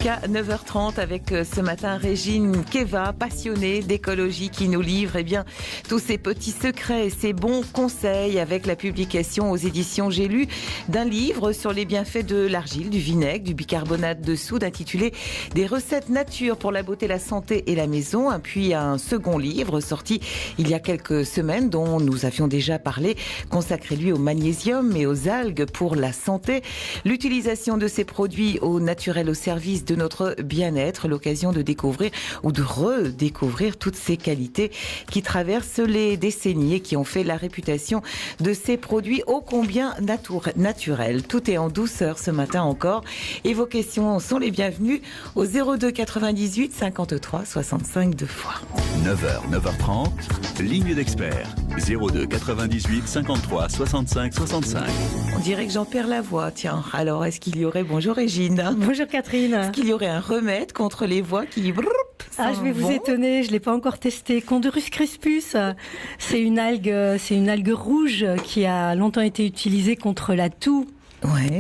Jusqu'à 9h30 avec ce matin Régine Keva, passionnée d'écologie, qui nous livre tous ces petits secrets et ces bons conseils avec la publication aux éditions J'ai lu d'un livre sur les bienfaits de l'argile, du vinaigre, du bicarbonate de soude intitulé Des recettes nature pour la beauté, la santé et la maison. Puis un second livre sorti il y a quelques semaines dont nous avions déjà parlé, consacré lui au magnésium et aux algues pour la santé. L'utilisation de ces produits au naturel au service de notre bien-être, l'occasion de découvrir ou de redécouvrir toutes ces qualités qui traversent les décennies et qui ont fait la réputation de ces produits ô combien naturels. Tout est en douceur ce matin encore et vos questions sont les bienvenues au 02 98 53 65 deux fois. 9h, 9h30, ligne d'experts. 02 98 53 65 65. On dirait que j'en perds la voix, tiens. Alors, est-ce qu'il y aurait... Bonjour Régine. Bonjour Catherine. Est-ce qu'il y aurait un remède contre les voix qui... je vais vous étonner, je ne l'ai pas encore testé. Condorus crispus, c'est une algue rouge qui a longtemps été utilisée contre la toux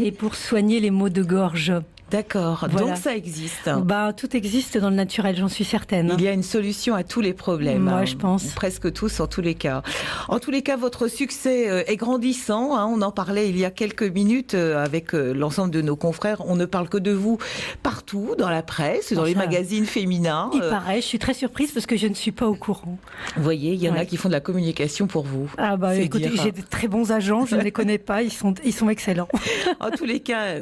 et pour soigner les maux de gorge. D'accord, voilà. Donc ça existe. Tout existe dans le naturel, j'en suis certaine. Il y a une solution à tous les problèmes. Moi, je pense. Presque tous, en tous les cas. En tous les cas, votre succès est grandissant. On en parlait il y a quelques minutes avec l'ensemble de nos confrères. On ne parle que de vous partout, dans la presse, dans les magazines féminins. Il paraît, je suis très surprise parce que je ne suis pas au courant. Vous voyez, il y en a qui font de la communication pour vous. Écoutez, j'ai de très bons agents, je ne les connais pas, ils sont excellents. En tous les cas,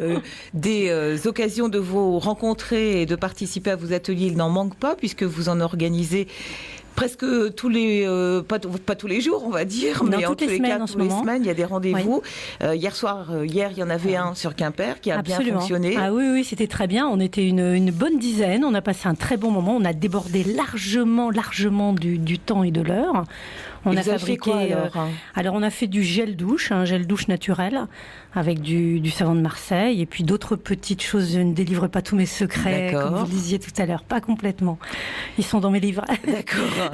des occasions de vous rencontrer et de participer à vos ateliers, il n'en manque pas puisque vous en organisez presque tous les, pas tous les jours, on va dire, mais en tous les cas, tous les semaines, il y a des rendez-vous. Oui. Hier, il y en avait un sur Quimper qui a bien fonctionné. Ah oui, c'était très bien. On était une bonne dizaine. On a passé un très bon moment. On a débordé largement du temps et de l'heure. On a fabriqué quoi, alors on a fait du gel douche, un gel douche naturel avec du savon de Marseille et puis d'autres petites choses. Je ne délivre pas tous mes secrets, comme vous le disiez tout à l'heure, pas complètement. Ils sont dans mes livres. D'accord.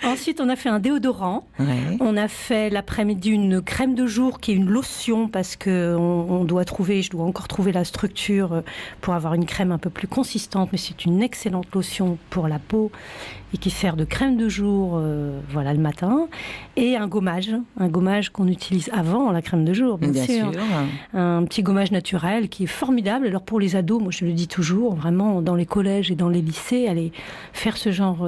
Ensuite, on a fait un déodorant. Ouais. On a fait l'après-midi une crème de jour qui est une lotion parce que je dois encore trouver la structure pour avoir une crème un peu plus consistante, mais c'est une excellente lotion pour la peau et qui sert de crème de jour, le matin. Et un gommage qu'on utilise avant la crème de jour, bien sûr. Un petit gommage naturel qui est formidable. Alors pour les ados, moi je le dis toujours, vraiment dans les collèges et dans les lycées, aller faire ce genre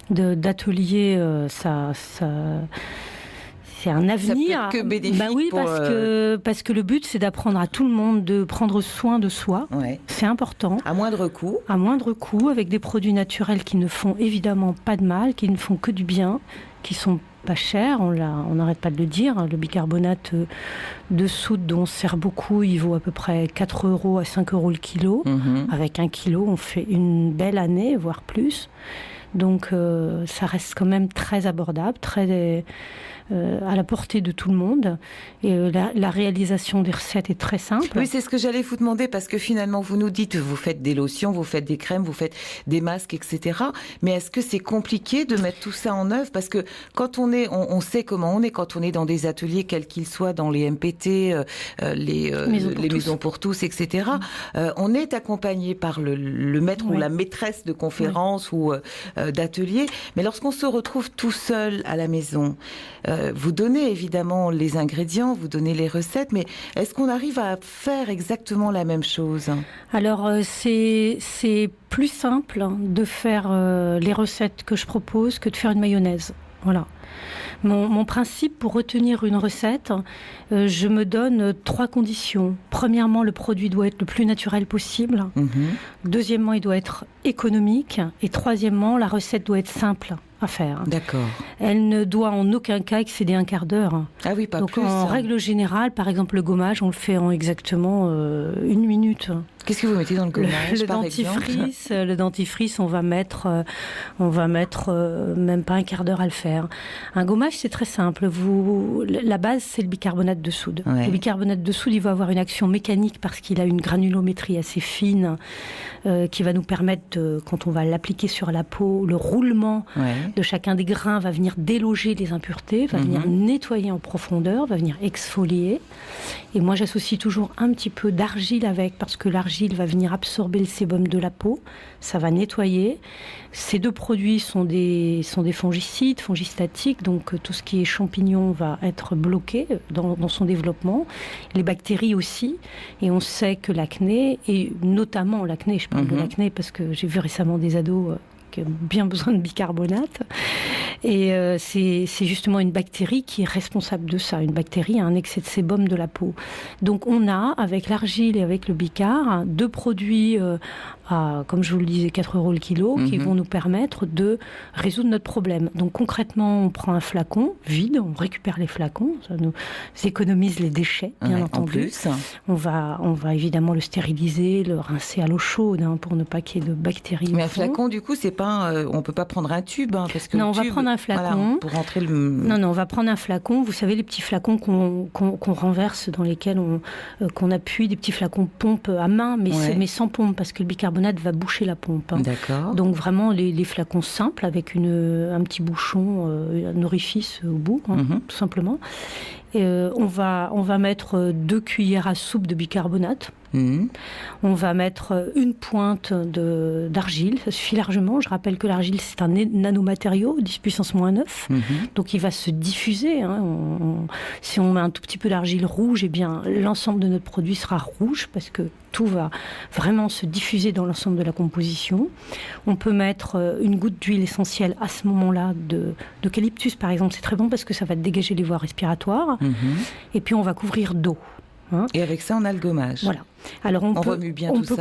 d'atelier, ça c'est un avenir. Ça peut être que bénéfique. Oui, parce que le but c'est d'apprendre à tout le monde de prendre soin de soi. Ouais. C'est important. À moindre coût. À moindre coût, avec des produits naturels qui ne font évidemment pas de mal, qui ne font que du bien, qui sont pas chers, on n'arrête pas de le dire. Le bicarbonate de soude dont on se sert beaucoup, il vaut à peu près 4 € à 5 € le kilo. Avec 1 kilo, on fait une belle année, voire plus. Donc ça reste quand même très abordable, très à la portée de tout le monde. Et la réalisation des recettes est très simple. Oui, c'est ce que j'allais vous demander, parce que finalement, vous nous dites, vous faites des lotions, vous faites des crèmes, vous faites des masques, etc. Mais est-ce que c'est compliqué de mettre tout ça en œuvre? Parce que quand on sait comment on est, quand on est dans des ateliers, quels qu'ils soient, dans les MPT, les maisons pour tous, etc., on est accompagné par le maître ou la maîtresse de conférence ou d'atelier. Mais lorsqu'on se retrouve tout seul à la maison, vous donnez évidemment les ingrédients, vous donnez les recettes, mais est-ce qu'on arrive à faire exactement la même chose? Alors, c'est plus simple de faire les recettes que je propose que de faire une mayonnaise. Voilà. Mon principe pour retenir une recette, je me donne 3 conditions. Premièrement, le produit doit être le plus naturel possible. Deuxièmement, il doit être économique. Et troisièmement, la recette doit être simple à faire. D'accord. Elle ne doit en aucun cas excéder un quart d'heure. Ah oui, pas Donc, plus. En règle générale, par exemple, le gommage, on le fait en exactement 1 minute. Qu'est-ce que vous mettez dans le gommage, le dentifrice, on va mettre même pas un quart d'heure à le faire. Un gommage, c'est très simple. La base, c'est le bicarbonate de soude. Ouais. Le bicarbonate de soude, il va avoir une action mécanique parce qu'il a une granulométrie assez fine qui va nous permettre, quand on va l'appliquer sur la peau, le roulement de chacun des grains va venir déloger les impuretés, va venir nettoyer en profondeur, va venir exfolier. Et moi, j'associe toujours un petit peu d'argile avec, parce que l'argile va venir absorber le sébum de la peau, ça va nettoyer. Ces deux produits sont des fongicides, fongistatiques, donc tout ce qui est champignon va être bloqué dans son développement. Les bactéries aussi, et on sait que l'acné, et notamment l'acné, je parle de l'acné parce que j'ai vu récemment des ados qui ont bien besoin de bicarbonate. Et c'est justement une bactérie qui est responsable de ça. Une bactérie a un excès de sébum de la peau. Donc on a, avec l'argile et avec le bicar, deux produits à, comme je vous le disais, 4 € le kilo, qui vont nous permettre de résoudre notre problème. Donc concrètement, on prend un flacon vide, on récupère les flacons, ça nous économise les déchets, bien entendu. En plus. On va évidemment le stériliser, le rincer à l'eau chaude, pour ne pas qu'il y ait de bactéries. Mais un flacon, du coup, c'est pas, on peut pas prendre un tube, parce que non, on tube, va prendre un flacon. Voilà, pour rentrer le... Non, on va prendre un flacon. Vous savez, les petits flacons qu'on renverse, dans lesquels qu'on appuie, des petits flacons pompe à main, mais sans pompe, parce que le bicarbonate va boucher la pompe. D'accord. Donc vraiment les flacons simples avec un petit bouchon, un orifice au bout, tout simplement. Et, on va mettre 2 cuillères à soupe de bicarbonate. On va mettre une pointe d'argile, ça suffit largement. Je rappelle que l'argile, c'est un nanomatériau, 10 puissance moins 9. Donc il va se diffuser. Si on met un tout petit peu d'argile rouge, eh bien l'ensemble de notre produit sera rouge, parce que tout va vraiment se diffuser dans l'ensemble de la composition. On peut mettre une goutte d'huile essentielle à ce moment-là, d'eucalyptus par exemple. C'est très bon parce que ça va dégager les voies respiratoires. Et puis on va couvrir d'eau. Et avec ça, on a le gommage. Voilà. Alors on peut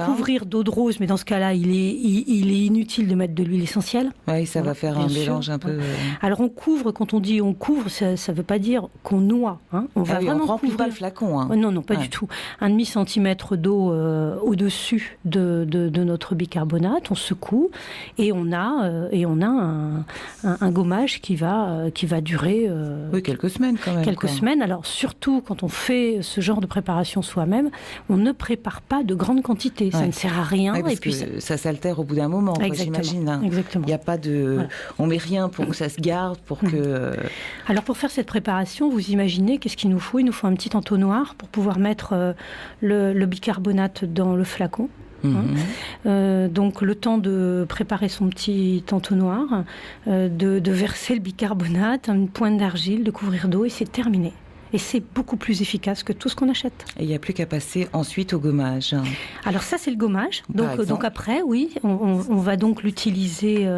couvrir d'eau de rose, mais dans ce cas-là, il est inutile de mettre de l'huile essentielle. Oui, ça va faire un mélange un peu... Alors on couvre, quand on dit on couvre, ça ne veut pas dire qu'on noie. On va vraiment remplit pas le flacon. Non, pas du tout. 1,5 centimètre d'eau au-dessus de notre bicarbonate, on secoue, et on a un gommage qui va durer... quelques semaines quand même. Quelques semaines. Alors surtout quand on fait ce genre de préparation soi-même, on ne prépare pas de grande quantité, ça ne sert à rien. Parce que ça s'altère au bout d'un moment, j'imagine. Exactement. Il n'y a pas de... Voilà. On met rien pour que ça se garde, pour que... Alors pour faire cette préparation, vous imaginez qu'est-ce qu'il nous faut ? Il nous faut un petit entonnoir pour pouvoir mettre le bicarbonate dans le flacon. Donc le temps de préparer son petit entonnoir, de verser le bicarbonate, une pointe d'argile, de couvrir d'eau, et c'est terminé. Et c'est beaucoup plus efficace que tout ce qu'on achète. Et il n'y a plus qu'à passer ensuite au gommage. Alors ça, c'est le gommage. Donc après, oui, on va donc l'utiliser...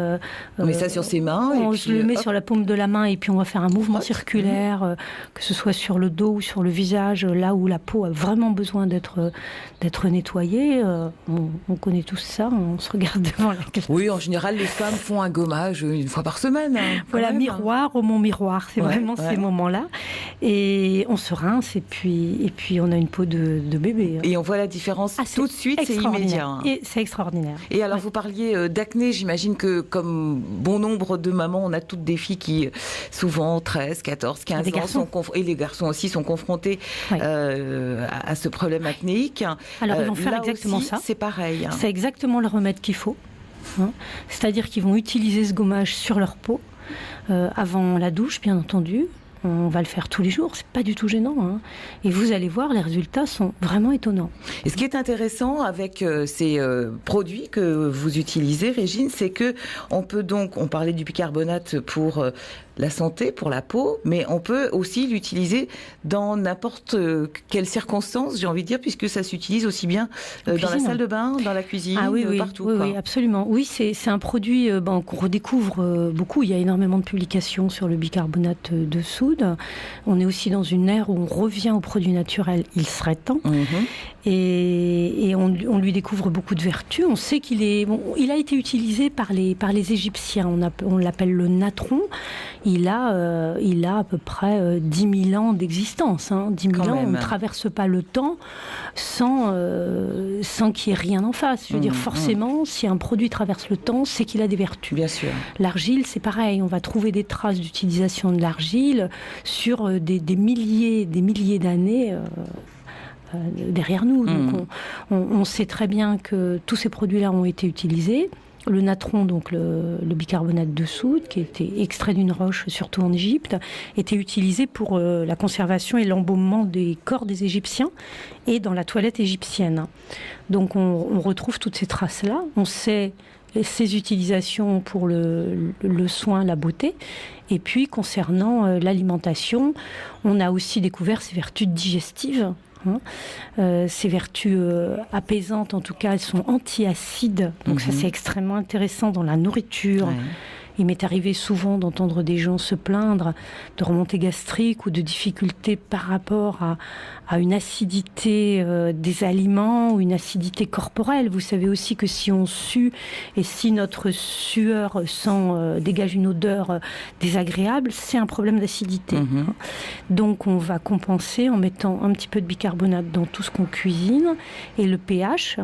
on met ça sur ses mains. On le met sur la paume de la main, et puis on va faire un mouvement circulaire, que ce soit sur le dos ou sur le visage, là où la peau a vraiment besoin d'être nettoyée. On connaît tous ça, on se regarde devant la glace. Oui, en général, les femmes font un gommage 1 fois par semaine. Voilà, miroir au mon miroir, c'est vraiment ces moments-là. Et on se rince, et puis on a une peau de bébé. Et on voit la différence tout de suite, c'est immédiat. Et c'est extraordinaire. Et alors, vous parliez d'acné, j'imagine que comme bon nombre de mamans, on a toutes des filles qui, souvent 13, 14, 15 ans, et les garçons aussi, sont confrontés à ce problème acnéique. Alors, ils vont faire exactement aussi, ça. C'est pareil. C'est exactement le remède qu'il faut. C'est-à-dire qu'ils vont utiliser ce gommage sur leur peau, avant la douche, bien entendu. On va le faire tous les jours, c'est pas du tout gênant. Et vous allez voir, les résultats sont vraiment étonnants. Et ce qui est intéressant avec ces produits que vous utilisez, Régine, c'est que on parlait du bicarbonate pour la santé, pour la peau, mais on peut aussi l'utiliser dans n'importe quelle circonstance, j'ai envie de dire, puisque ça s'utilise aussi bien dans la salle de bain, dans la cuisine, partout. Oui, absolument. Oui, c'est un produit qu'on redécouvre beaucoup. Il y a énormément de publications sur le bicarbonate de soude. On est aussi dans une ère où on revient aux produits naturels. Il serait temps. Et on lui découvre beaucoup de vertus. On sait il a été utilisé par les Égyptiens. On l'appelle le natron. Il a à peu près 10 000 ans d'existence. 10 000 ans, on ne traverse pas le temps sans qu'il n'y ait rien en face. Je veux dire, forcément, si un produit traverse le temps, c'est qu'il a des vertus. Bien sûr. L'argile, c'est pareil. On va trouver des traces d'utilisation de l'argile sur des milliers d'années. derrière nous. Donc on sait très bien que tous ces produits-là ont été utilisés. Le natron, donc le bicarbonate de soude, qui était extrait d'une roche, surtout en Égypte, était utilisé pour la conservation et l'embaumement des corps des Égyptiens et dans la toilette égyptienne. Donc on retrouve toutes ces traces-là. On sait ses utilisations pour le soin, la beauté. Et puis, concernant l'alimentation, on a aussi découvert ses vertus digestives. Ces vertus apaisantes, en tout cas, elles sont anti-acides. Donc ça, c'est extrêmement intéressant dans la nourriture. Ouais. Il m'est arrivé souvent d'entendre des gens se plaindre de remontées gastriques ou de difficultés par rapport à une acidité des aliments ou une acidité corporelle. Vous savez aussi que si on sue et si notre sueur dégage une odeur désagréable, c'est un problème d'acidité. Donc on va compenser en mettant un petit peu de bicarbonate dans tout ce qu'on cuisine. Et le pH,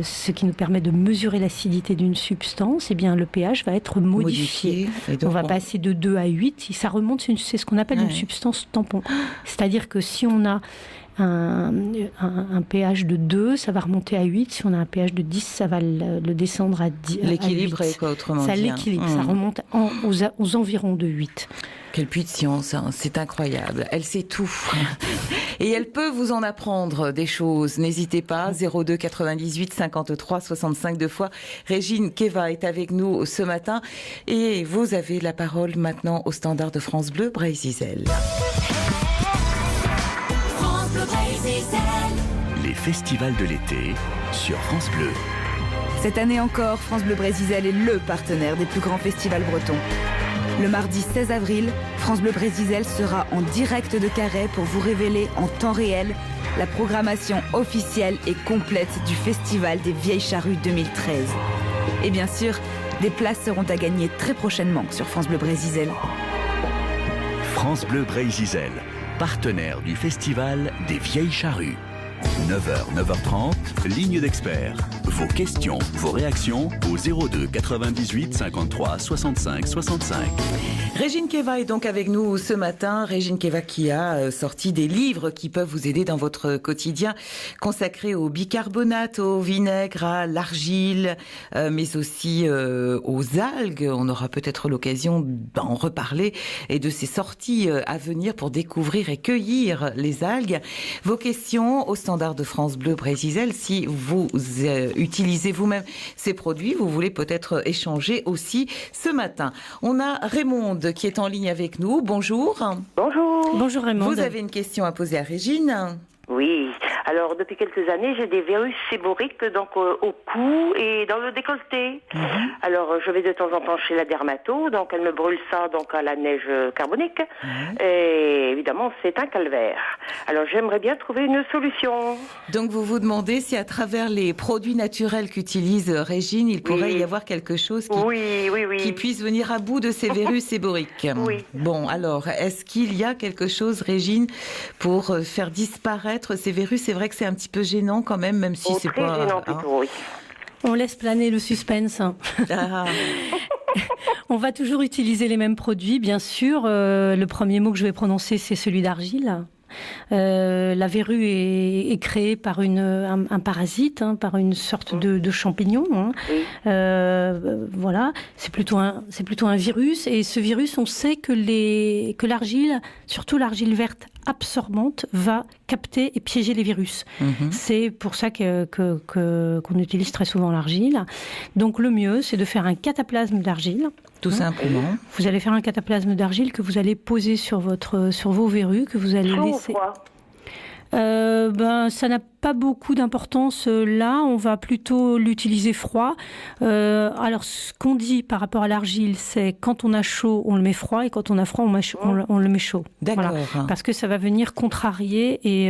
ce qui nous permet de mesurer l'acidité d'une substance, eh bien le pH va être modifié. On va passer de 2 à 8. Et ça remonte, c'est ce qu'on appelle une substance tampon. C'est-à-dire que si on a un pH de 2, ça va remonter à 8. Si on a un pH de 10, ça va le descendre à 10. L'équilibre, quoi, autrement dit. Ça l'équilibre, ça remonte aux environs de 8. Quelle puissance, hein. C'est incroyable. Elle sait tout. Et elle peut vous en apprendre des choses. N'hésitez pas, 02 98 53 65 2 fois. Régine Keva est avec nous ce matin. Et vous avez la parole maintenant au standard de France Bleu, Brésil. France Bleu Brésil. Les festivals de l'été sur France Bleu. Cette année encore, France Bleu Brésil est le partenaire des plus grands festivals bretons. Le mardi 16 avril, France Bleu Brésil sera en direct de Carhaix pour vous révéler en temps réel la programmation officielle et complète du Festival des Vieilles Charrues 2013. Et bien sûr, des places seront à gagner très prochainement sur France Bleu Brésil. France Bleu Brésil, partenaire du Festival des Vieilles Charrues. 9h, 9h30, ligne d'experts. Vos questions, vos réactions au 02 98 53 65 65. Régine Keva est donc avec nous ce matin. Régine Keva qui a sorti des livres qui peuvent vous aider dans votre quotidien, consacrés au bicarbonate, au vinaigre, à l'argile, mais aussi aux algues. On aura peut-être l'occasion d'en reparler et de ces sorties à venir pour découvrir et cueillir les algues. Vos questions au standard de France Bleu Brésil. Si vous utilisez vous-même ces produits, vous voulez peut-être échanger aussi ce matin. On a Raymonde qui est en ligne avec nous. Bonjour. Bonjour. Bonjour Raymonde. Vous avez une question à poser à Régine. Oui. Alors, depuis quelques années, j'ai des virus séboriques donc au cou et dans le décolleté. Alors, je vais de temps en temps chez la dermato, donc elle me brûle ça donc à la neige carbonique. Et évidemment, c'est un calvaire. Alors, j'aimerais bien trouver une solution. Donc, vous vous demandez si à travers les produits naturels qu'utilise Régine, il pourrait y avoir quelque chose qui puisse venir à bout de ces virus séboriques. Oui. Bon, alors, est-ce qu'il y a quelque chose, Régine, pour faire disparaître ces virus? C'est vrai que c'est un petit peu gênant quand même si c'est pas... Gênant plutôt, oui. On laisse planer le suspense. On va toujours utiliser les mêmes produits, bien sûr. Le premier mot que je vais prononcer, c'est celui d'argile. La verrue est créée par un parasite, par une sorte de champignon. Voilà, c'est plutôt un virus. Et ce virus, on sait que l'argile, surtout l'argile verte absorbante, va capter et piéger les virus. C'est pour ça qu'on utilise très souvent l'argile. Donc le mieux, c'est de faire un cataplasme d'argile. Tout simplement. Vous allez faire un cataplasme d'argile que vous allez poser sur vos verrues, que vous allez laisser. Ça n'a pas beaucoup d'importance là, on va plutôt l'utiliser froid. Alors ce qu'on dit par rapport à l'argile, c'est quand on a chaud, on le met froid, et quand on a froid, on le met chaud. D'accord. Voilà. Parce que ça va venir contrarier et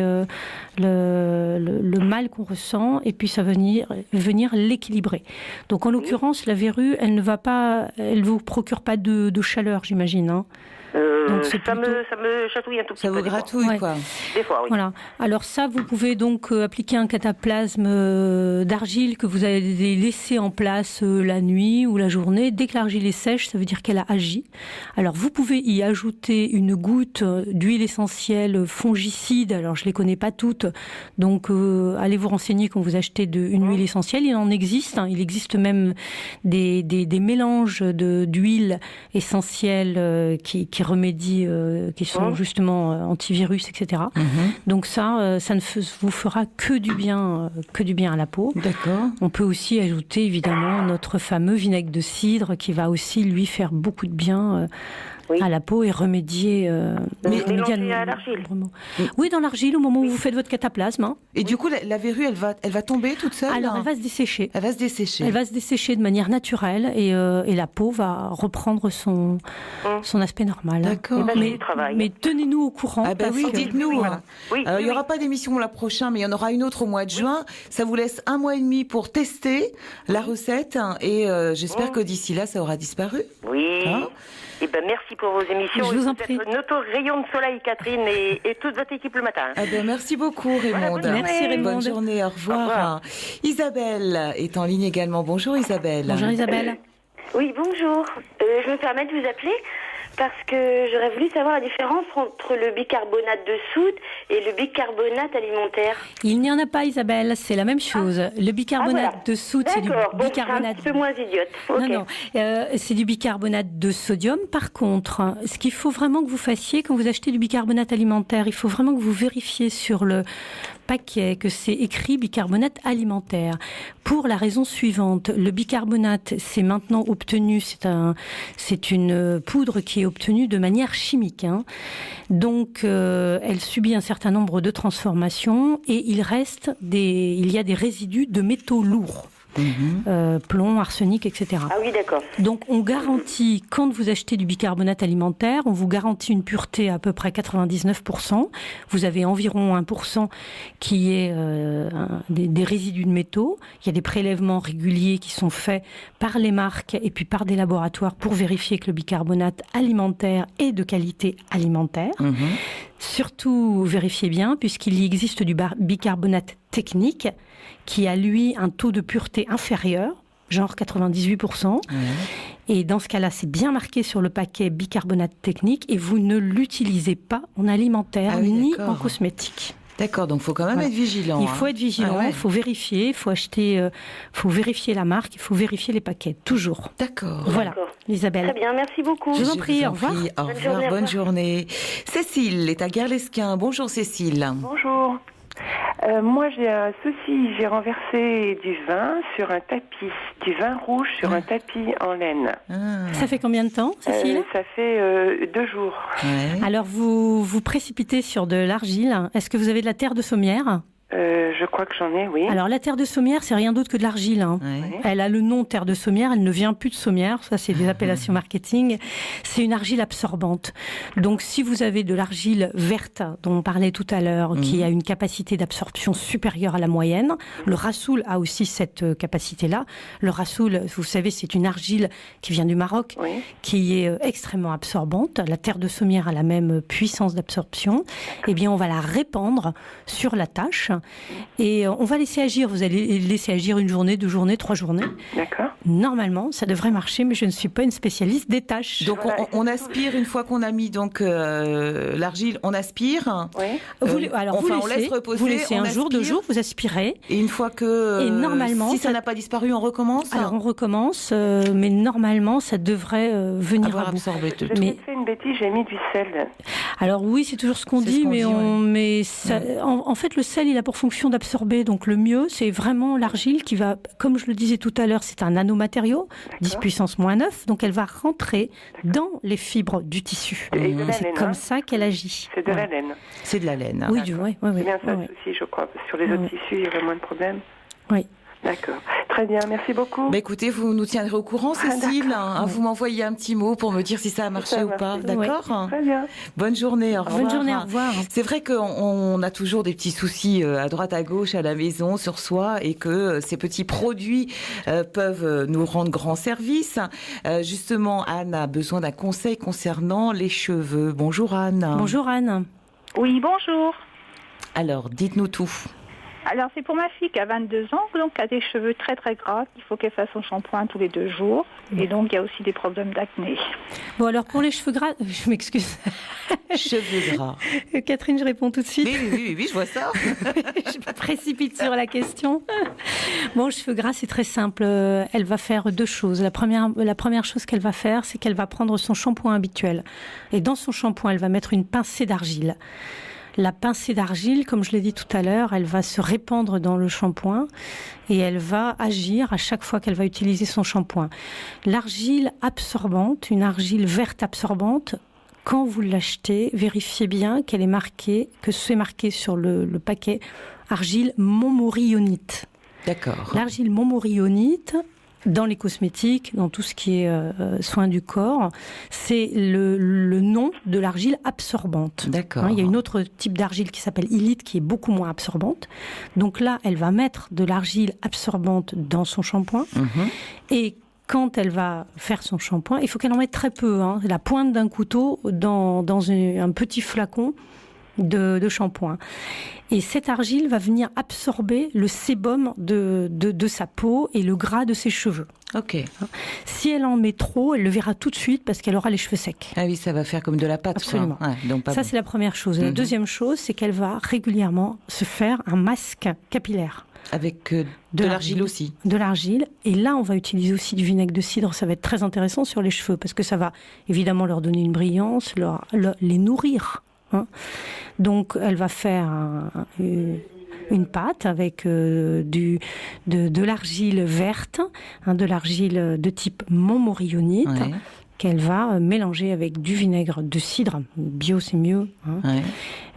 le mal qu'on ressent, et puis ça va venir l'équilibrer. Donc en l'occurrence, la verrue, elle vous procure pas de chaleur, j'imagine, hein. Donc, ça me chatouille un tout petit peu. Ça vous gratouille, quoi. Des fois, oui. Voilà. Alors ça, vous pouvez donc appliquer un cataplasme d'argile que vous avez laissé en place la nuit ou la journée. Dès que l'argile est sèche, ça veut dire qu'elle a agi. Alors vous pouvez y ajouter une goutte d'huile essentielle fongicide. Alors je les connais pas toutes, donc allez vous renseigner quand vous achetez une huile essentielle. Il en existe. Il existe même des mélanges d'huile essentielle qui remédient, qui sont justement antivirus, etc. Donc ça ne vous fera que du bien à la peau. D'accord. On peut aussi ajouter évidemment notre fameux vinaigre de cidre qui va aussi lui faire beaucoup de bien à la peau et remédier à l'argile. Oui, dans l'argile au moment où vous faites votre cataplasme. Et du coup, la verrue, elle va tomber toute seule? Alors, elle va se dessécher. Elle va se dessécher. Elle va se dessécher de manière naturelle et la peau va reprendre son aspect normal. D'accord. Mais tenez-nous au courant. Ah ben oui, dites-nous. Voilà. Alors, il n'y aura pas d'émission la prochaine, mais il y en aura une autre au mois de juin. Ça vous laisse 1 mois et demi pour tester la recette et j'espère que d'ici là, ça aura disparu. Oui. Eh ben, merci pour vos émissions. Je vous en prie. Notre rayon de soleil, Catherine, et toute votre équipe le matin. Ah ben, merci beaucoup, Raymond. Voilà, merci, Raymond. Bonne journée, au revoir. Isabelle est en ligne également. Bonjour, Isabelle. Bonjour, Isabelle. Oui, bonjour. Je me permets de vous appeler parce que j'aurais voulu savoir la différence entre le bicarbonate de soude et le bicarbonate alimentaire. Il n'y en a pas, Isabelle, c'est la même chose. Le bicarbonate de soude, c'est du bicarbonate... C'est un peu moins idiote. Okay. Non, c'est du bicarbonate de sodium. Par contre, ce qu'il faut vraiment que vous fassiez quand vous achetez du bicarbonate alimentaire, il faut vraiment que vous vérifiez sur le paquet que c'est écrit bicarbonate alimentaire. Pour la raison suivante, le bicarbonate, c'est maintenant obtenu, c'est une poudre qui est obtenue de manière chimique. Donc, elle subit un certain nombre de transformations et il y a des résidus de métaux lourds. Plomb, arsenic, etc. Ah oui, d'accord. Donc on garantit, quand vous achetez du bicarbonate alimentaire, on vous garantit une pureté à peu près 99%. Vous avez environ 1% qui est des résidus de métaux. Il y a des prélèvements réguliers qui sont faits par les marques et puis par des laboratoires pour vérifier que le bicarbonate alimentaire est de qualité alimentaire. Surtout, vérifiez bien, puisqu'il existe du bicarbonate technique qui a, lui, un taux de pureté inférieur, genre 98%. Et dans ce cas-là, c'est bien marqué sur le paquet bicarbonate technique et vous ne l'utilisez pas en alimentaire ni en cosmétique. D'accord, donc il faut quand même être vigilant. Il faut être vigilant, il faut vérifier, il faut acheter, faut vérifier la marque, il faut vérifier les paquets, toujours. D'accord. Voilà, Isabelle. Très bien, merci beaucoup. Je vous en prie, au revoir. Au revoir, bonne journée. Cécile est à Guerlesquin. Bonjour Cécile. Bonjour. Moi j'ai un souci, j'ai renversé du vin sur un tapis, du vin rouge sur un tapis en laine. Ça fait combien de temps, Cécile? Ça fait 2 jours. Alors vous précipitez sur de l'argile. Est-ce que vous avez de la terre de sommière? Je crois que j'en ai, oui. Alors la terre de sommière, c'est rien d'autre que de l'argile. Elle a le nom terre de sommière, elle ne vient plus de sommière, ça c'est des appellations marketing. C'est une argile absorbante. Donc si vous avez de l'argile verte, dont on parlait tout à l'heure, qui a une capacité d'absorption supérieure à la moyenne, le rassoul a aussi cette capacité-là. Le rassoul, vous savez, c'est une argile qui vient du Maroc, qui est extrêmement absorbante. La terre de sommière a la même puissance d'absorption. Eh bien, on va la répandre sur la tâche. Et on va laisser agir. Vous allez laisser agir 1 journée, 2 journées, 3 journées. D'accord. Normalement, ça devrait marcher, mais je ne suis pas une spécialiste des tâches. Donc on aspire une fois qu'on a mis donc l'argile, on aspire. Oui. On laisse reposer. Vous laissez 1 jour, 2 jours, vous aspirez. Et une fois que normalement, si ça n'a pas disparu, on recommence. Alors on recommence, mais normalement, ça devrait venir à bout. J'ai fait une bêtise, j'ai mis du sel. Alors oui, c'est toujours ce qu'on dit, mais ça, en fait, le sel, il a pour fonction d'absorber. Donc le mieux, c'est vraiment l'argile qui va, comme je le disais tout à l'heure, c'est un nanomatériau, 10 puissance moins 9, donc elle va rentrer dans les fibres du tissu. C'est comme ça qu'elle agit. C'est de la laine. C'est de la laine. Oui, c'est bien ça aussi, je crois. Sur les autres tissus, il y aurait moins de problèmes. Oui. D'accord. Très bien, merci beaucoup. Écoutez, vous nous tiendrez au courant, Cécile. Vous m'envoyez un petit mot pour me dire si ça a marché ou pas. D'accord ? Très bien. Bonne journée, au revoir. Bonne journée, au revoir. C'est vrai qu'on a toujours des petits soucis à droite, à gauche, à la maison, sur soi, et que ces petits produits peuvent nous rendre grand service. Justement, Anne a besoin d'un conseil concernant les cheveux. Bonjour Anne. Bonjour Anne. Oui, bonjour. Alors, dites-nous tout. Alors, c'est pour ma fille qui a 22 ans, donc qui a des cheveux très très gras. Il faut qu'elle fasse son shampoing tous les 2 jours. Et donc, il y a aussi des problèmes d'acné. Bon, alors pour les cheveux gras, je m'excuse. Cheveux gras. Catherine, je réponds tout de suite. Oui, je vois ça. Je me précipite sur la question. Bon, cheveux gras, c'est très simple. Elle va faire 2 choses. La première chose qu'elle va faire, c'est qu'elle va prendre son shampoing habituel. Et dans son shampoing, elle va mettre une pincée d'argile. La pincée d'argile, comme je l'ai dit tout à l'heure, elle va se répandre dans le shampoing et elle va agir à chaque fois qu'elle va utiliser son shampoing. L'argile absorbante, une argile verte absorbante, quand vous l'achetez, vérifiez bien qu'elle est marquée, que c'est marqué sur le paquet argile montmorillonite. D'accord. L'argile montmorillonite, dans les cosmétiques, dans tout ce qui est soins du corps, c'est le nom de l'argile absorbante. D'accord. Il y a une autre type d'argile qui s'appelle illite, qui est beaucoup moins absorbante. Donc là, elle va mettre de l'argile absorbante dans son shampoing. Et quand elle va faire son shampoing, il faut qu'elle en mette très peu, la pointe d'un couteau dans un petit flacon de shampoing. Et cette argile va venir absorber le sébum de sa peau et le gras de ses cheveux. Ok. Si elle en met trop, elle le verra tout de suite parce qu'elle aura les cheveux secs. Ah oui, ça va faire comme de la pâte. Absolument. Ouais, donc pas ça, bon. C'est la première chose. Et la deuxième chose, c'est qu'elle va régulièrement se faire un masque capillaire. Avec de l'argile aussi. De l'argile. Et là, on va utiliser aussi du vinaigre de cidre. Ça va être très intéressant sur les cheveux parce que ça va évidemment leur donner une brillance, les nourrir. Donc, elle va faire une pâte avec de l'argile verte, de l'argile de type montmorillonite, qu'elle va mélanger avec du vinaigre de cidre. Bio, c'est mieux,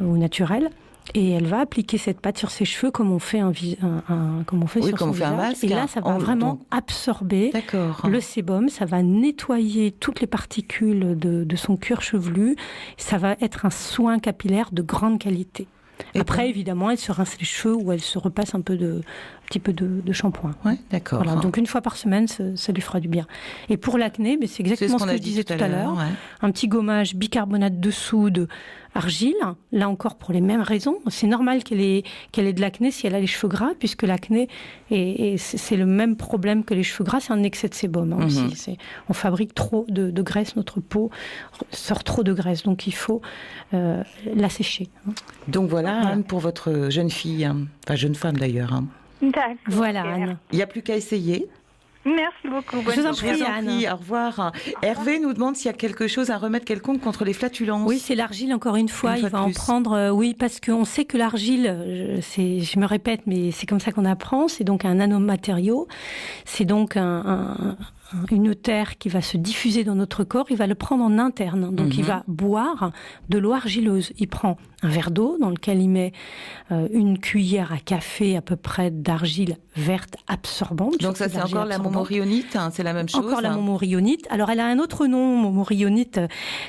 ou naturel. Et elle va appliquer cette pâte sur ses cheveux comme on fait sur son visage. Masque, et là, ça va vraiment absorber le sébum. Ça va nettoyer toutes les particules de son cuir chevelu. Ça va être un soin capillaire de grande qualité. Et après, évidemment, elle se rince les cheveux ou elle se repasse un petit peu de shampoing. Ouais, d'accord. Voilà, donc une fois par semaine, ça lui fera du bien. Et pour l'acné, c'est exactement ce que je disais tout à l'heure. Un petit gommage bicarbonate de soude, argile, là encore pour les mêmes raisons. C'est normal qu'elle ait de l'acné si elle a les cheveux gras, puisque l'acné, c'est le même problème que les cheveux gras, c'est un excès de sébum aussi. On fabrique trop de graisse, notre peau sort trop de graisse, donc il faut la sécher. Donc voilà, Anne, pour votre jeune fille, enfin jeune femme d'ailleurs. D'accord. Voilà, Anne. Il n'y a plus qu'à essayer. Merci beaucoup. Je vous en prie, Anne. Au revoir. Hervé nous demande s'il y a quelque chose, un remède quelconque contre les flatulences. Oui, c'est l'argile, encore une fois. Il va en prendre, parce qu'on sait que l'argile, je me répète, mais c'est comme ça qu'on apprend, c'est donc un nanomatériau. C'est donc une terre qui va se diffuser dans notre corps, il va le prendre en interne. Donc il va boire de l'eau argileuse. Il prend un verre d'eau dans lequel il met une cuillère à café à peu près d'argile verte absorbante. Donc ça, c'est encore la montmorillonite, c'est la même chose. Encore la montmorillonite. Alors elle a un autre nom, montmorillonite.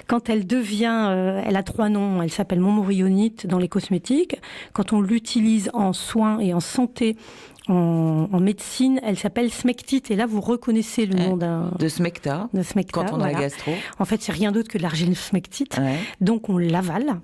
Quand elle devient, elle a 3 noms. Elle s'appelle montmorillonite dans les cosmétiques. Quand on l'utilise en soins et en santé, en médecine, elle s'appelle smectite. Et là, vous reconnaissez le nom de smecta. Quand on a la gastro. En fait, c'est rien d'autre que de l'argile smectite. Donc, on l'avale.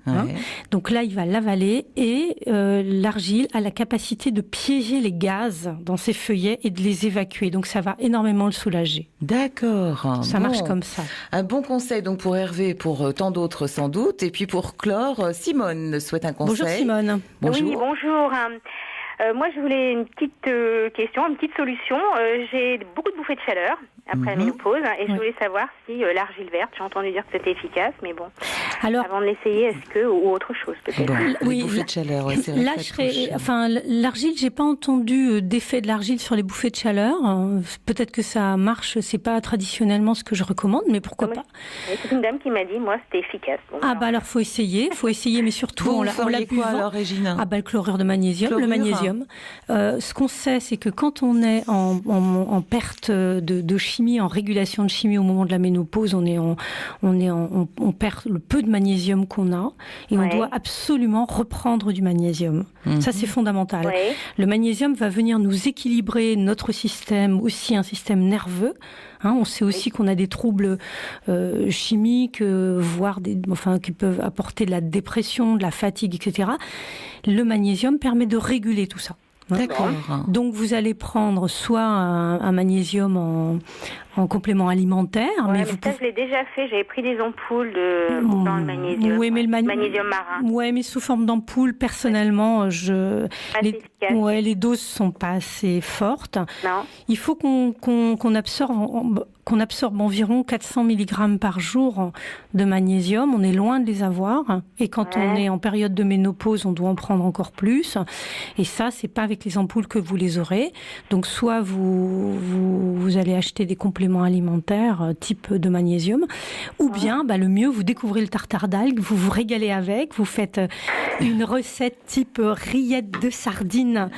Donc là, il va l'avaler. Et l'argile a la capacité de piéger les gaz dans ses feuillets et de les évacuer. Donc, ça va énormément le soulager. D'accord. Ça marche comme ça. Un bon conseil donc pour Hervé, pour tant d'autres sans doute. Et puis pour clore, Simone souhaite un conseil. Bonjour Simone. Bonjour. Oui, bonjour. Moi, je voulais une petite question, une petite solution. J'ai beaucoup de bouffées de chaleur après la ménopause et je voulais savoir si l'argile verte, j'ai entendu dire que c'était efficace, mais bon, avant de l'essayer, est-ce que ou autre chose peut-être. Les bouffées de chaleur, c'est vrai. Là, l'argile, j'ai pas entendu d'effet de l'argile sur les bouffées de chaleur. Peut-être que ça marche, c'est pas traditionnellement ce que je recommande, mais pourquoi pas. C'est une dame qui m'a dit, moi, c'était efficace. Donc, alors faut essayer, mais surtout on l'a quoi à l'origine. le chlorure de magnésium, le magnésium. magnésium. Ce qu'on sait, c'est que quand on est en perte de chimie, en régulation de chimie au moment de la ménopause, on perd le peu de magnésium qu'on a et on doit absolument reprendre du magnésium. Ça, c'est fondamental. Le magnésium va venir nous équilibrer notre système, aussi un système nerveux. On sait aussi qu'on a des troubles chimiques, voire qui peuvent apporter de la dépression, de la fatigue, etc. Le magnésium permet de réguler tout ça. D'accord. Donc vous allez prendre soit un magnésium en complément alimentaire, mais je l'ai déjà fait. J'avais pris des ampoules dans le magnésium. Oui, mais le magnésium marin. Oui, mais sous forme d'ampoule, personnellement, les doses sont pas assez fortes. Non. Il faut qu'on absorbe environ 400 mg par jour de magnésium. On est loin de les avoir. Et quand on est en période de ménopause, on doit en prendre encore plus. Et ça, c'est pas avec les ampoules que vous les aurez. Donc, soit vous allez acheter des compléments alimentaires type de magnésium, ou bien, le mieux, vous découvrez le tartare d'algues, vous vous régalez avec, vous faites une recette type rillettes de sardines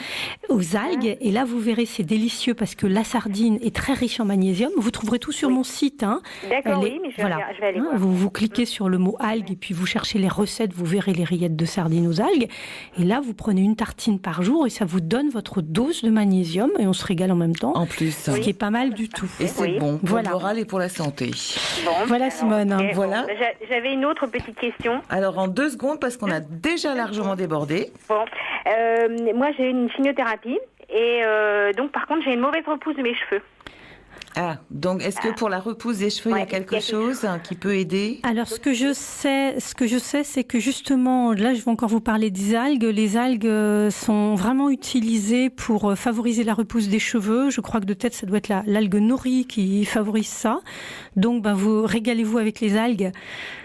aux algues. Et là, vous verrez, c'est délicieux parce que la sardine est très riche en magnésium. Vous trouverez tout sur mon site. D'accord, mais je vais aller voir. Vous cliquez sur le mot algues et puis vous cherchez les recettes, vous verrez les rillettes de sardines aux algues. Et là, vous prenez une tartine par jour et ça vous donne votre dose de magnésium et on se régale en même temps. En plus. Ce qui est pas mal du tout. Et c'est bon pour le moral et pour la santé. Bon, voilà, Simone. Okay, voilà. J'avais une autre petite question. Alors, en 2 secondes, parce qu'on a déjà largement débordé. Bon, moi, j'ai une chimiothérapie et donc, par contre, j'ai une mauvaise repousse de mes cheveux. Ah, donc est-ce que pour la repousse des cheveux, il y a quelque chose qui peut aider? Alors, ce que je sais, c'est que justement, là, je vais encore vous parler des algues. Les algues sont vraiment utilisées pour favoriser la repousse des cheveux. Je crois que de tête, ça doit être l'algue nori qui favorise ça. Donc, vous régalez-vous avec les algues.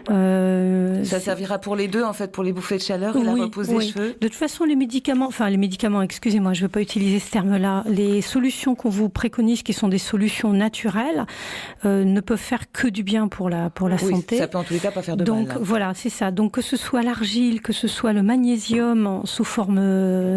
Ça servira pour les deux, en fait, pour les bouffées de chaleur et la repousse des cheveux. De toute façon, les médicaments, excusez-moi, je ne veux pas utiliser ce terme-là. Les solutions qu'on vous préconise, qui sont des solutions naturelles, ne peuvent faire que du bien pour la santé. Ça peut en tous les cas pas faire de mal. Donc voilà, c'est ça. Donc que ce soit l'argile, que ce soit le magnésium sous forme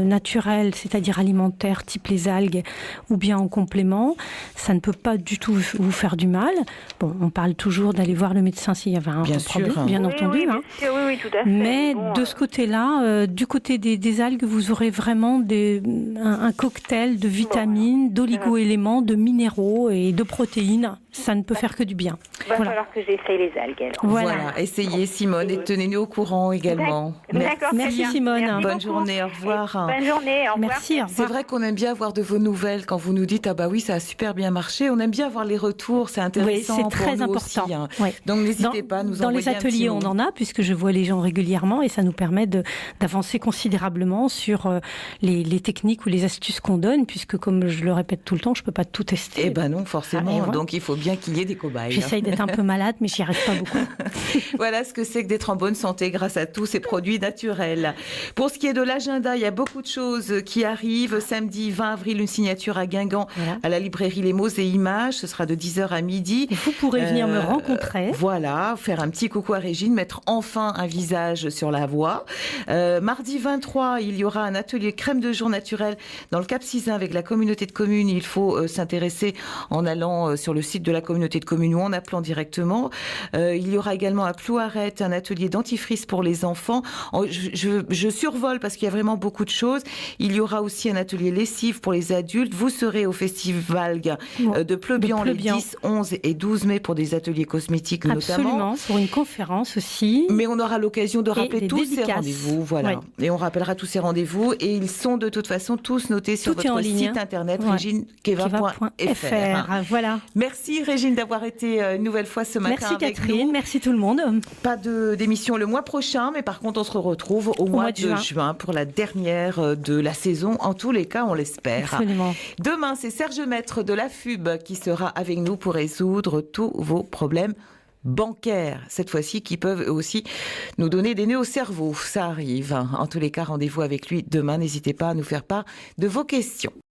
naturelle, c'est-à-dire alimentaire, type les algues, ou bien en complément, ça ne peut pas du tout vous faire du mal. Bon, on parle toujours d'aller voir le médecin s'il y avait un problème, bien entendu. Oui, tout à fait. Mais de ce côté-là, du côté des algues, vous aurez vraiment un cocktail de vitamines, d'oligo-éléments, de minéraux et de protéines. Ça ne peut faire que du bien. Il va falloir que j'essaye les algues. Alors. Voilà, essayez Simone et tenez-nous au courant également. D'accord, merci Simone. Merci bonne journée, au revoir. Bonne journée, au revoir. Merci. C'est vrai qu'on aime bien avoir de vos nouvelles quand vous nous dites ça a super bien marché. On aime bien avoir les retours, c'est intéressant. Oui, c'est très pour nous important. Aussi, hein. Oui. Donc n'hésitez pas à nous envoyer. Dans les ateliers, on en a puisque je vois les gens régulièrement et ça nous permet d'avancer considérablement sur les techniques ou les astuces qu'on donne, puisque comme je le répète tout le temps, je peux pas tout tester. Non, forcément. Donc il faut bien qu'il y ait des cobayes. J'essaye d'être un peu malade, mais j'y arrive pas beaucoup. Voilà ce que c'est que d'être en bonne santé grâce à tous ces produits naturels. Pour ce qui est de l'agenda, il y a beaucoup de choses qui arrivent. Samedi 20 avril, une signature à Guingamp, à la librairie Les Mots et Images. Ce sera de 10h à midi. Vous pourrez venir me rencontrer. Voilà, faire un petit coucou à Régine, mettre enfin un visage sur la voie. Mardi 23, il y aura un atelier crème de jour naturelle dans le Cap-Sizun avec la communauté de communes. Il faut s'intéresser en allant sur le site de la communauté de communes ou en appelant directement. Il y aura également à Plouaret un atelier dentifrice pour les enfants. Je survole parce qu'il y a vraiment beaucoup de choses. Il y aura aussi un atelier lessive pour les adultes. Vous serez au festival de Pleubian les 10, 11 et 12 mai pour des ateliers cosmétiques notamment. Absolument, pour une conférence aussi. Mais on aura l'occasion de rappeler tous ces rendez-vous. Voilà. Et on rappellera tous ces rendez-vous et ils sont de toute façon tous notés sur votre site internet reginekeva.fr. Voilà. Merci Régine d'avoir été une nouvelle fois ce matin avec Catherine, nous. Merci tout le monde. Pas d'émission le mois prochain, mais par contre on se retrouve au mois de juin pour la dernière de la saison. En tous les cas, on l'espère. Absolument. Demain, c'est Serge Maître de la FUB qui sera avec nous pour résoudre tous vos problèmes bancaires, cette fois-ci, qui peuvent aussi nous donner des nœuds au cerveau. Ça arrive. En tous les cas, rendez-vous avec lui demain. N'hésitez pas à nous faire part de vos questions.